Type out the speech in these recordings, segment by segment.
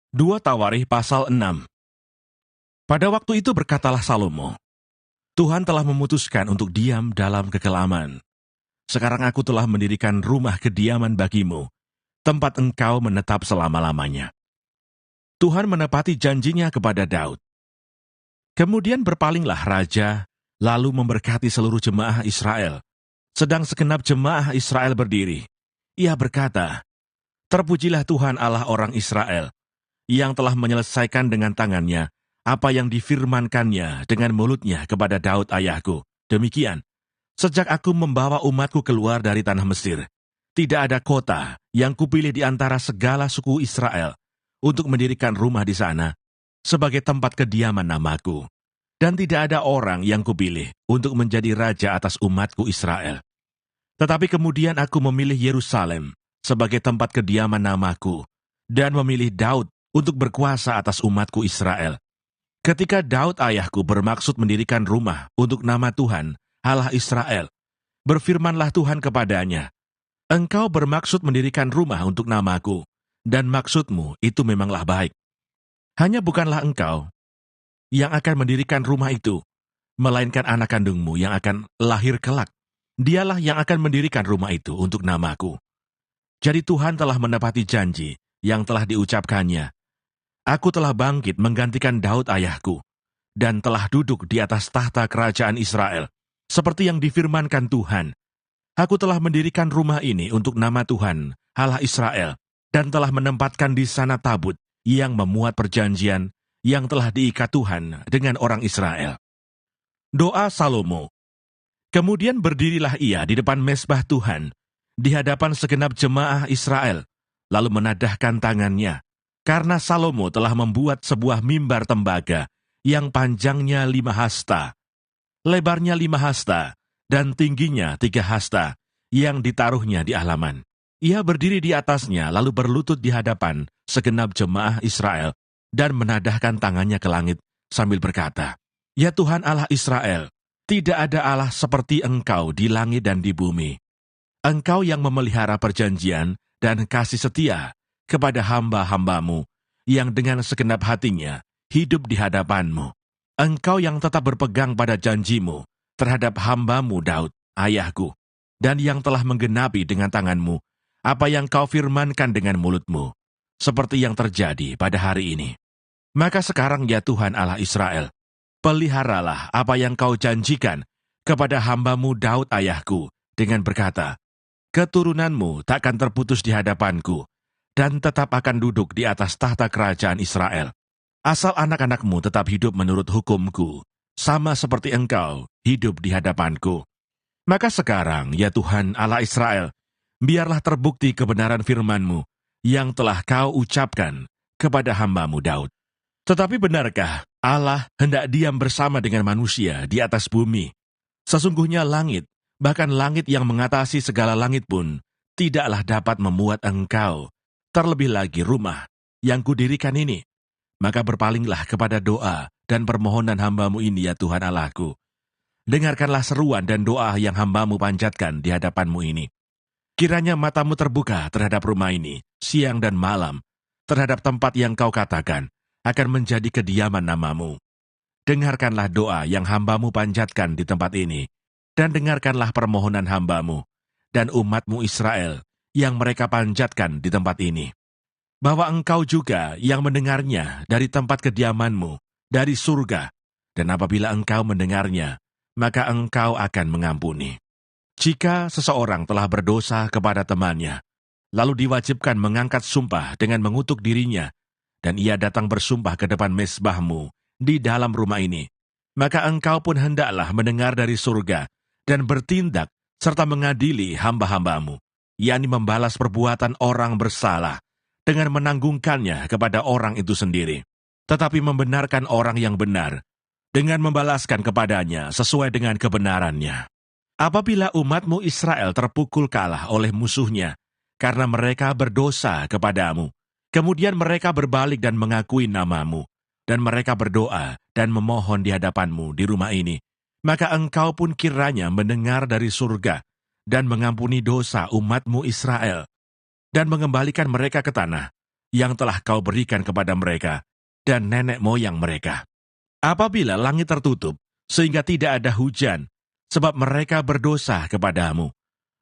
2 Tawarikh pasal 6. Pada waktu itu berkatalah Salomo, Tuhan telah memutuskan untuk diam dalam kekelaman. Sekarang aku telah mendirikan rumah kediaman bagimu, tempat engkau menetap selama-lamanya. Tuhan menepati janjinya kepada Daud. Kemudian berpalinglah raja, lalu memberkati seluruh jemaah Israel. Sedang segenap jemaah Israel berdiri, ia berkata, Terpujilah Tuhan Allah orang Israel, yang telah menyelesaikan dengan tangannya apa yang difirmankannya dengan mulutnya kepada Daud ayahku. Demikian, sejak aku membawa umatku keluar dari tanah Mesir, tidak ada kota yang kupilih di antara segala suku Israel untuk mendirikan rumah di sana sebagai tempat kediaman namaku. Dan tidak ada orang yang kupilih untuk menjadi raja atas umatku Israel. Tetapi kemudian aku memilih Yerusalem sebagai tempat kediaman namaku, dan memilih Daud untuk berkuasa atas umatku Israel. Ketika Daud ayahku bermaksud mendirikan rumah untuk nama Tuhan, Allah Israel, berfirmanlah Tuhan kepadanya, Engkau bermaksud mendirikan rumah untuk namaku, dan maksudmu itu memanglah baik. Hanya bukanlah engkau yang akan mendirikan rumah itu, melainkan anak kandungmu yang akan lahir kelak. Dialah yang akan mendirikan rumah itu untuk namaku. Jadi Tuhan telah menepati janji yang telah diucapkannya. Aku telah bangkit menggantikan Daud ayahku, dan telah duduk di atas tahta kerajaan Israel, seperti yang difirmankan Tuhan. Aku telah mendirikan rumah ini untuk nama Tuhan, Allah Israel, dan telah menempatkan di sana tabut yang memuat perjanjian yang telah diikat Tuhan dengan orang Israel. Doa Salomo. Kemudian berdirilah ia di depan mezbah Tuhan, di hadapan segenap jemaah Israel, lalu menadahkan tangannya, karena Salomo telah membuat sebuah mimbar tembaga yang panjangnya 5 hasta, lebarnya 5 hasta, dan tingginya 3 hasta, yang ditaruhnya di halaman. Ia berdiri di atasnya lalu berlutut di hadapan segenap jemaah Israel dan menadahkan tangannya ke langit sambil berkata, Ya Tuhan Allah Israel, tidak ada Allah seperti Engkau di langit dan di bumi. Engkau yang memelihara perjanjian dan kasih setia kepada hamba-hambamu yang dengan segenap hatinya hidup di hadapanmu. Engkau yang tetap berpegang pada janjimu terhadap hambamu Daud, ayahku, dan yang telah menggenapi dengan tanganmu apa yang kau firmankan dengan mulutmu, seperti yang terjadi pada hari ini. Maka sekarang ya Tuhan Allah Israel, peliharalah apa yang kau janjikan kepada hambamu Daud ayahku dengan berkata, Keturunanmu takkan terputus di hadapanku, dan tetap akan duduk di atas tahta kerajaan Israel. Asal anak-anakmu tetap hidup menurut hukumku, sama seperti engkau hidup di hadapanku. Maka sekarang, ya Tuhan Allah Israel, biarlah terbukti kebenaran firman-Mu yang telah kau ucapkan kepada hambamu Daud. Tetapi benarkah Allah hendak diam bersama dengan manusia di atas bumi? Sesungguhnya langit, bahkan langit yang mengatasi segala langit pun, tidaklah dapat memuat engkau, terlebih lagi rumah yang kudirikan ini. Maka berpalinglah kepada doa dan permohonan hambamu ini ya Tuhan Allahku. Dengarkanlah seruan dan doa yang hambamu panjatkan di hadapanmu ini. Kiranya matamu terbuka terhadap rumah ini, siang dan malam, terhadap tempat yang kau katakan akan menjadi kediaman namamu. Dengarkanlah doa yang hambamu panjatkan di tempat ini, dan dengarkanlah permohonan hambamu dan umatmu Israel yang mereka panjatkan di tempat ini. Bahwa engkau juga yang mendengarnya dari tempat kediamanmu, dari surga, dan apabila engkau mendengarnya, maka engkau akan mengampuni. Jika seseorang telah berdosa kepada temannya, lalu diwajibkan mengangkat sumpah dengan mengutuk dirinya, dan ia datang bersumpah ke depan mezbahmu di dalam rumah ini, maka engkau pun hendaklah mendengar dari surga dan bertindak serta mengadili hamba-hambamu, yakni membalas perbuatan orang bersalah dengan menanggungkannya kepada orang itu sendiri, tetapi membenarkan orang yang benar dengan membalaskan kepadanya sesuai dengan kebenarannya. Apabila umatmu Israel terpukul kalah oleh musuhnya karena mereka berdosa kepadamu, kemudian mereka berbalik dan mengakui namamu, dan mereka berdoa dan memohon di hadapanmu di rumah ini, maka engkau pun kiranya mendengar dari surga dan mengampuni dosa umatmu Israel, dan mengembalikan mereka ke tanah, yang telah kau berikan kepada mereka dan nenek moyang mereka. Apabila langit tertutup, sehingga tidak ada hujan, sebab mereka berdosa kepadamu.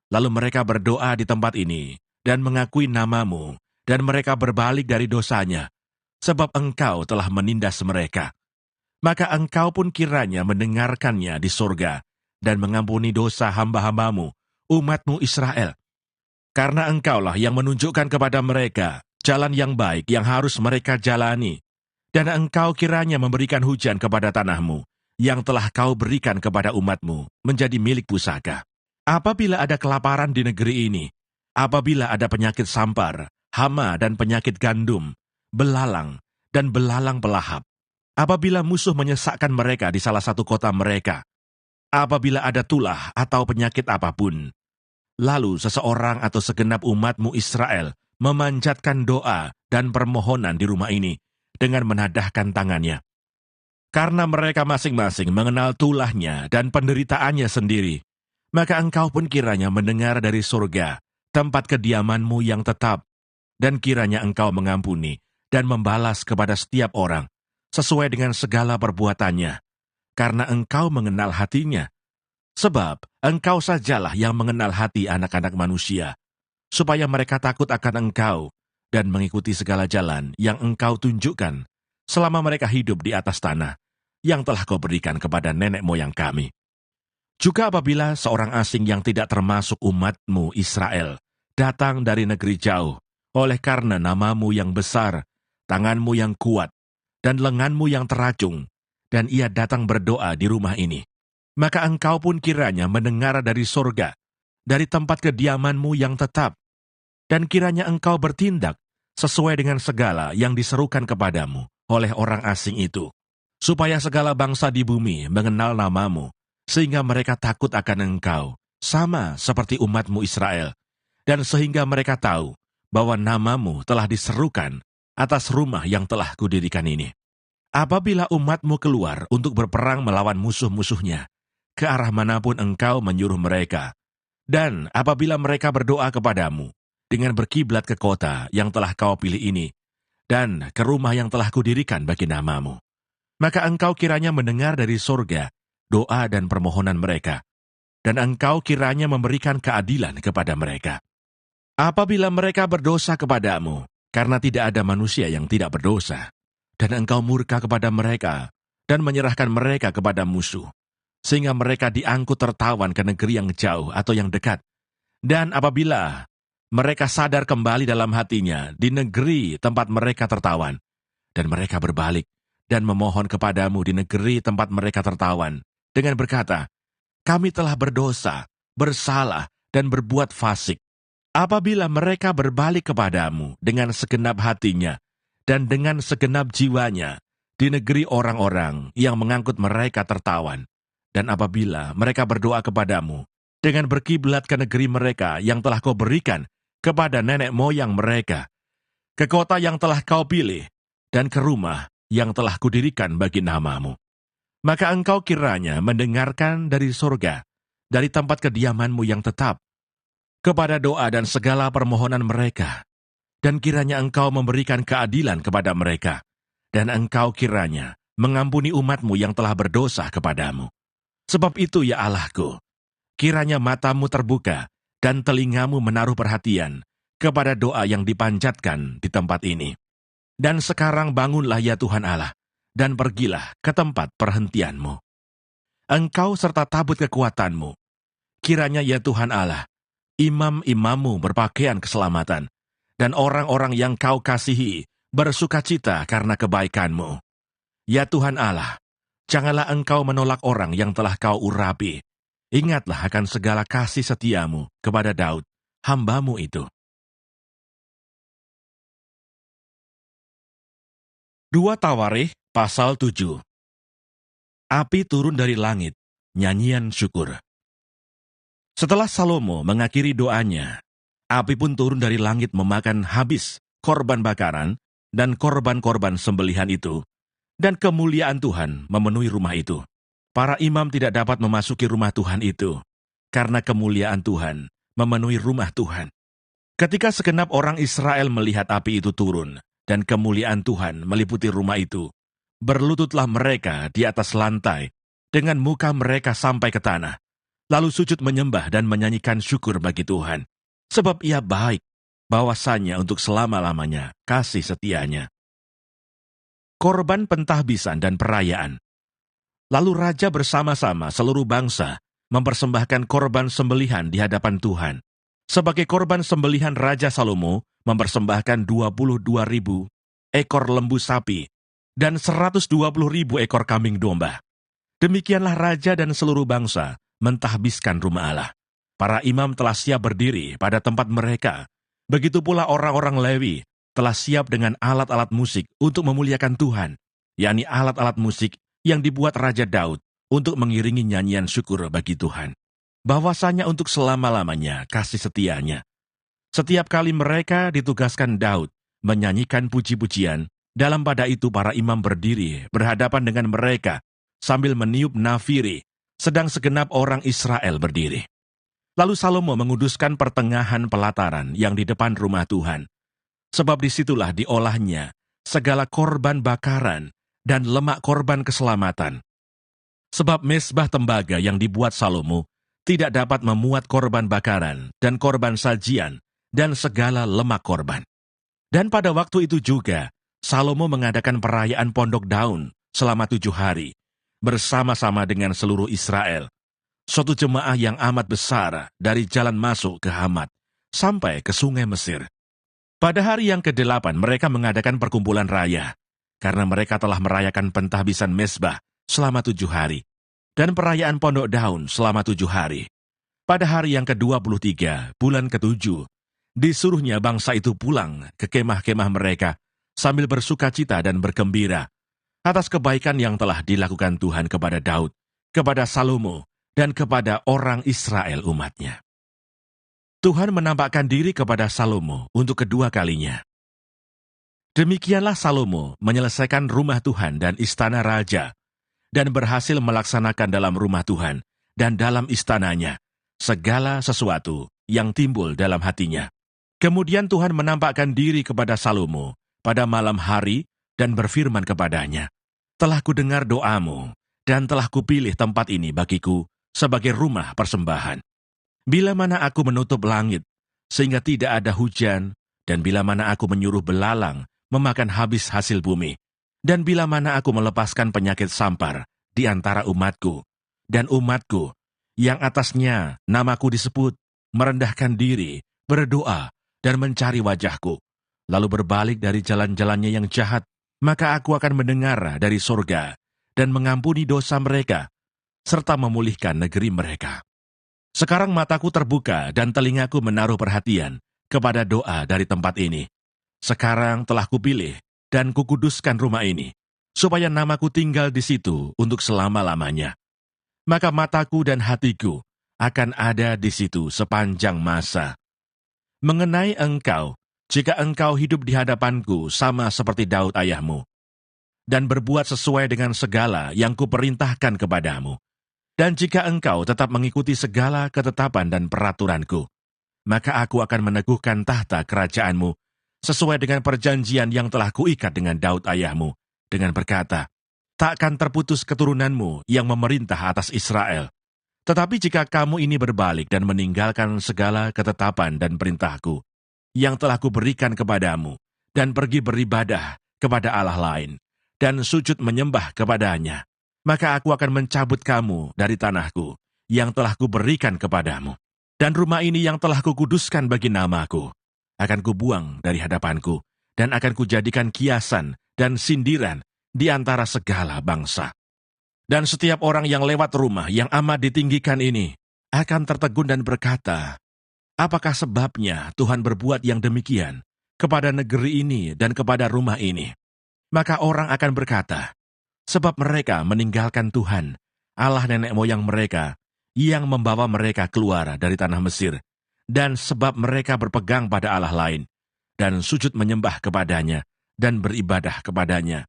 Lalu mereka berdoa di tempat ini, dan mengakui namamu, dan mereka berbalik dari dosanya, sebab engkau telah menindas mereka. Maka engkau pun kiranya mendengarkannya di surga, dan mengampuni dosa hamba-hambamu, umatmu Israel. Karena engkaulah yang menunjukkan kepada mereka jalan yang baik yang harus mereka jalani, dan engkau kiranya memberikan hujan kepada tanahmu, yang telah kau berikan kepada umatmu, menjadi milik pusaka. Apabila ada kelaparan di negeri ini, apabila ada penyakit sampar, hama dan penyakit gandum, belalang, dan belalang pelahap, apabila musuh menyesakkan mereka di salah satu kota mereka, apabila ada tulah atau penyakit apapun, lalu seseorang atau segenap umatmu Israel memanjatkan doa dan permohonan di rumah ini dengan menadahkan tangannya. Karena mereka masing-masing mengenal tulahnya dan penderitaannya sendiri, maka engkau pun kiranya mendengar dari surga, tempat kediamanmu yang tetap, dan kiranya engkau mengampuni dan membalas kepada setiap orang, sesuai dengan segala perbuatannya, karena engkau mengenal hatinya. Sebab engkau sajalah yang mengenal hati anak-anak manusia, supaya mereka takut akan engkau dan mengikuti segala jalan yang engkau tunjukkan selama mereka hidup di atas tanah yang telah kau berikan kepada nenek moyang kami. Juga apabila seorang asing yang tidak termasuk umatmu Israel datang dari negeri jauh, oleh karena namamu yang besar, tanganmu yang kuat, dan lenganmu yang teracung, dan ia datang berdoa di rumah ini, maka engkau pun kiranya mendengar dari surga, dari tempat kediamanmu yang tetap, dan kiranya engkau bertindak sesuai dengan segala yang diserukan kepadamu oleh orang asing itu, supaya segala bangsa di bumi mengenal namamu, sehingga mereka takut akan engkau, sama seperti umatmu Israel, dan sehingga mereka tahu bahwa namamu telah diserukan atas rumah yang telah kudirikan ini. Apabila umatmu keluar untuk berperang melawan musuh-musuhnya, ke arah manapun engkau menyuruh mereka, dan apabila mereka berdoa kepadamu, dengan berkiblat ke kota yang telah kau pilih ini, dan ke rumah yang telah kudirikan bagi namamu, maka engkau kiranya mendengar dari surga doa dan permohonan mereka, dan engkau kiranya memberikan keadilan kepada mereka. Apabila mereka berdosa kepadamu, karena tidak ada manusia yang tidak berdosa, dan engkau murka kepada mereka, dan menyerahkan mereka kepada musuh, sehingga mereka diangkut tertawan ke negeri yang jauh atau yang dekat, dan apabila mereka sadar kembali dalam hatinya di negeri tempat mereka tertawan, dan mereka berbalik dan memohon kepadamu di negeri tempat mereka tertawan, dengan berkata, kami telah berdosa, bersalah, dan berbuat fasik. Apabila mereka berbalik kepadamu dengan segenap hatinya, dan dengan segenap jiwanya, di negeri orang-orang yang mengangkut mereka tertawan, dan apabila mereka berdoa kepadamu, dengan berkiblat ke negeri mereka yang telah kau berikan kepada nenek moyang mereka, ke kota yang telah kau pilih, dan ke rumah yang telah kudirikan bagi namamu, maka engkau kiranya mendengarkan dari surga, dari tempat kediamanmu yang tetap, kepada doa dan segala permohonan mereka, dan kiranya engkau memberikan keadilan kepada mereka, dan engkau kiranya mengampuni umatmu yang telah berdosa kepadamu. Sebab itu ya Allahku, kiranya matamu terbuka, dan telingamu menaruh perhatian kepada doa yang dipanjatkan di tempat ini. Dan sekarang bangunlah ya Tuhan Allah, dan pergilah ke tempat perhentianmu. Engkau serta tabut kekuatanmu. Kiranya ya Tuhan Allah, imam-imammu berpakaian keselamatan, dan orang-orang yang kau kasihi bersukacita karena kebaikanmu. Ya Tuhan Allah, janganlah engkau menolak orang yang telah kau urapi. Ingatlah akan segala kasih setiamu kepada Daud, hambamu itu. 2 Tawarikh pasal 7. Api turun dari langit, nyanyian syukur. Setelah Salomo mengakhiri doanya, api pun turun dari langit memakan habis korban bakaran dan korban-korban sembelihan itu, dan kemuliaan Tuhan memenuhi rumah itu. Para imam tidak dapat memasuki rumah Tuhan itu, karena kemuliaan Tuhan memenuhi rumah Tuhan. Ketika segenap orang Israel melihat api itu turun, dan kemuliaan Tuhan meliputi rumah itu, berlututlah mereka di atas lantai, dengan muka mereka sampai ke tanah, lalu sujud menyembah dan menyanyikan syukur bagi Tuhan, sebab Ia baik, bahwasanya untuk selama-lamanya kasih setianya. Korban pentahbisan dan perayaan. Lalu raja bersama-sama seluruh bangsa mempersembahkan korban sembelihan di hadapan Tuhan. Sebagai korban sembelihan Raja Salomo mempersembahkan 22.000 ekor lembu sapi dan 120.000 ekor kambing domba. Demikianlah raja dan seluruh bangsa mentahbiskan rumah Allah. Para imam telah siap berdiri pada tempat mereka. Begitu pula orang-orang Lewi telah siap dengan alat-alat musik untuk memuliakan Tuhan, yakni alat-alat musik yang dibuat Raja Daud untuk mengiringi nyanyian syukur bagi Tuhan, bahwasanya untuk selama-lamanya kasih setianya. Setiap kali mereka ditugaskan Daud menyanyikan puji-pujian, dalam pada itu para imam berdiri berhadapan dengan mereka sambil meniup nafiri, sedang segenap orang Israel berdiri. Lalu Salomo menguduskan pertengahan pelataran yang di depan rumah Tuhan, sebab disitulah diolahnya segala korban bakaran dan lemak korban keselamatan. Sebab mezbah tembaga yang dibuat Salomo tidak dapat memuat korban bakaran dan korban sajian dan segala lemak korban. Dan pada waktu itu juga, Salomo mengadakan perayaan Pondok Daun selama 7 hari, bersama-sama dengan seluruh Israel, suatu jemaah yang amat besar dari jalan masuk ke Hamat sampai ke sungai Mesir. Pada hari yang ke-8 mereka mengadakan perkumpulan raya, karena mereka telah merayakan pentahbisan mezbah selama 7 hari, dan perayaan Pondok Daun selama 7 hari. Pada hari yang ke-23, bulan ke-7, disuruhnya bangsa itu pulang ke kemah-kemah mereka sambil bersuka cita dan bergembira atas kebaikan yang telah dilakukan Tuhan kepada Daud, kepada Salomo, dan kepada orang Israel umatnya. Tuhan menampakkan diri kepada Salomo untuk kedua kalinya. Demikianlah Salomo menyelesaikan rumah Tuhan dan istana raja, dan berhasil melaksanakan dalam rumah Tuhan dan dalam istananya segala sesuatu yang timbul dalam hatinya. Kemudian Tuhan menampakkan diri kepada Salomo pada malam hari dan berfirman kepadanya, "Telah kudengar doamu, dan telah kupilih tempat ini bagiku sebagai rumah persembahan. Bila mana aku menutup langit, sehingga tidak ada hujan, dan bila mana aku menyuruh belalang memakan habis hasil bumi, dan bila mana aku melepaskan penyakit sampar di antara umatku, dan umatku yang atasnya namaku disebut, merendahkan diri, berdoa, dan mencari wajahku, lalu berbalik dari jalan-jalannya yang jahat, maka aku akan mendengar dari surga, dan mengampuni dosa mereka, serta memulihkan negeri mereka. Sekarang mataku terbuka dan telingaku menaruh perhatian kepada doa dari tempat ini. Sekarang telah kupilih dan kukuduskan rumah ini, supaya namaku tinggal di situ untuk selama-lamanya. Maka mataku dan hatiku akan ada di situ sepanjang masa. Mengenai engkau, jika engkau hidup di hadapanku sama seperti Daud ayahmu, dan berbuat sesuai dengan segala yang kuperintahkan kepadamu, dan jika engkau tetap mengikuti segala ketetapan dan peraturanku, maka aku akan meneguhkan tahta kerajaanmu sesuai dengan perjanjian yang telah kuikat dengan Daud ayahmu, dengan berkata, takkan terputus keturunanmu yang memerintah atas Israel. Tetapi jika kamu ini berbalik dan meninggalkan segala ketetapan dan perintahku yang telah kuberikan kepadamu, dan pergi beribadah kepada Allah lain, dan sujud menyembah kepadanya, maka aku akan mencabut kamu dari tanahku yang telah kuberikan kepadamu. Dan rumah ini yang telah kukuduskan bagi namaku, akan kubuang dari hadapanku, dan akan kujadikan kiasan dan sindiran di antara segala bangsa. Dan setiap orang yang lewat rumah yang amat ditinggikan ini akan tertegun dan berkata, apakah sebabnya Tuhan berbuat yang demikian kepada negeri ini dan kepada rumah ini? Maka orang akan berkata, sebab mereka meninggalkan Tuhan, Allah nenek moyang mereka, yang membawa mereka keluar dari tanah Mesir, dan sebab mereka berpegang pada Allah lain, dan sujud menyembah kepadanya, dan beribadah kepadanya.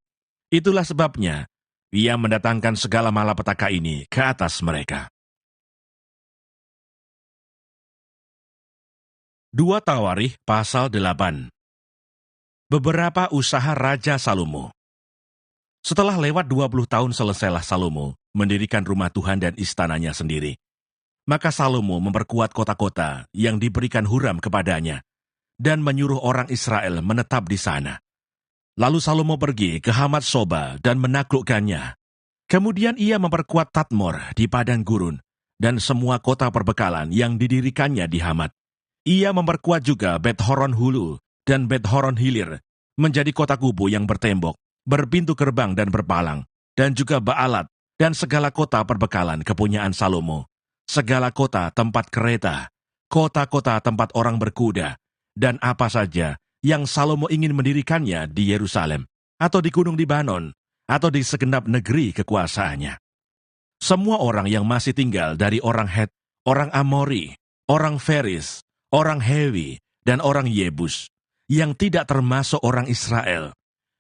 Itulah sebabnya, Ia mendatangkan segala malapetaka ini ke atas mereka. 2 Tawarikh pasal 8. Beberapa usaha Raja Salomo. Setelah lewat 20 tahun selesailah Salomo mendirikan rumah Tuhan dan istananya sendiri. Maka Salomo memperkuat kota-kota yang diberikan Huram kepadanya dan menyuruh orang Israel menetap di sana. Lalu Salomo pergi ke Hamat Soba dan menaklukkannya. Kemudian ia memperkuat Tadmor di padang gurun dan semua kota perbekalan yang didirikannya di Hamat. Ia memperkuat juga Bet-Horon Hulu dan Bet-Horon Hilir menjadi kota kubu yang bertembok, berpintu gerbang dan berpalang, dan juga Baalat dan segala kota perbekalan kepunyaan Salomo, segala kota tempat kereta, kota-kota tempat orang berkuda, dan apa saja yang Salomo ingin mendirikannya di Yerusalem, atau di Gunung Libanon, atau di segenap negeri kekuasaannya. Semua orang yang masih tinggal dari orang Het, orang Amori, orang Feris, orang Hewi, dan orang Yebus, yang tidak termasuk orang Israel,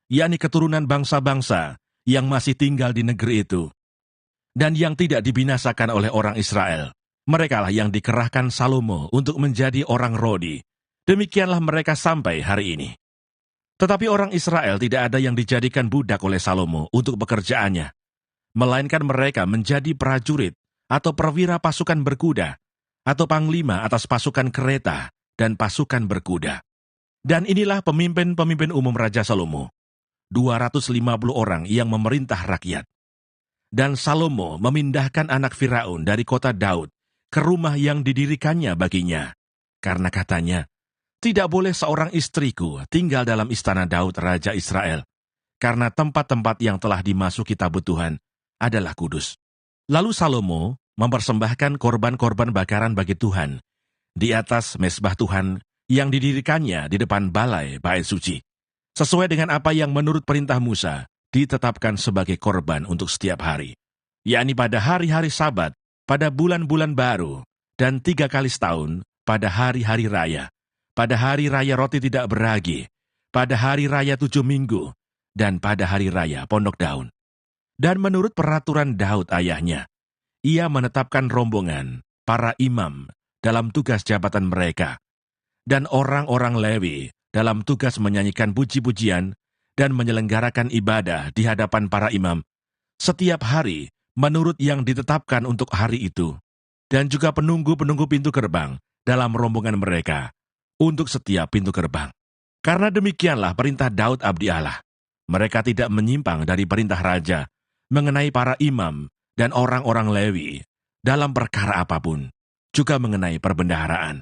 yakni keturunan bangsa-bangsa yang masih tinggal di negeri itu, dan yang tidak dibinasakan oleh orang Israel. Merekalah yang dikerahkan Salomo untuk menjadi orang Rodi. Demikianlah mereka sampai hari ini. Tetapi orang Israel tidak ada yang dijadikan budak oleh Salomo untuk pekerjaannya, melainkan mereka menjadi prajurit atau perwira pasukan berkuda, atau panglima atas pasukan kereta dan pasukan berkuda. Dan inilah pemimpin-pemimpin umum Raja Salomo, 250 orang yang memerintah rakyat. Dan Salomo memindahkan anak Firaun dari kota Daud ke rumah yang didirikannya baginya, karena katanya, tidak boleh seorang istriku tinggal dalam istana Daud Raja Israel, karena tempat-tempat yang telah dimasuki tabut Tuhan adalah kudus. Lalu Salomo mempersembahkan korban-korban bakaran bagi Tuhan di atas mezbah Tuhan yang didirikannya di depan balai bait suci, sesuai dengan apa yang menurut perintah Musa ditetapkan sebagai korban untuk setiap hari, yakni pada hari-hari Sabat, pada bulan-bulan baru, dan 3 kali setahun pada hari-hari raya, pada hari raya roti tidak beragi, pada hari raya 7 minggu, dan pada hari raya pondok daun. Dan menurut peraturan Daud ayahnya, ia menetapkan rombongan para imam dalam tugas jabatan mereka, dan orang-orang Lewi dalam tugas menyanyikan puji-pujian dan menyelenggarakan ibadah di hadapan para imam setiap hari menurut yang ditetapkan untuk hari itu, dan juga penunggu-penunggu pintu gerbang dalam rombongan mereka untuk setiap pintu gerbang. Karena demikianlah perintah Daud abdi Allah. Mereka tidak menyimpang dari perintah raja mengenai para imam dan orang-orang Lewi dalam perkara apapun, juga mengenai perbendaharaan.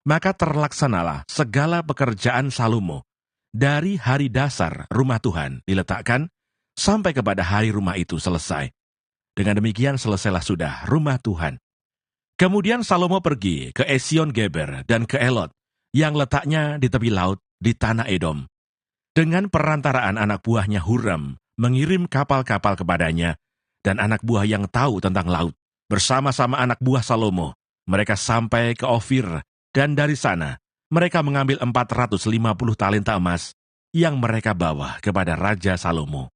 Maka terlaksanalah segala pekerjaan Salomo dari hari dasar rumah Tuhan diletakkan sampai kepada hari rumah itu selesai. Dengan demikian selesailah sudah rumah Tuhan. Kemudian Salomo pergi ke Esion Geber dan ke Elot, yang letaknya di tepi laut di tanah Edom. Dengan perantaraan anak buahnya Huram mengirim kapal-kapal kepadanya, dan anak buah yang tahu tentang laut, bersama-sama anak buah Salomo, mereka sampai ke Ofir, dan dari sana mereka mengambil 450 talenta emas yang mereka bawa kepada Raja Salomo.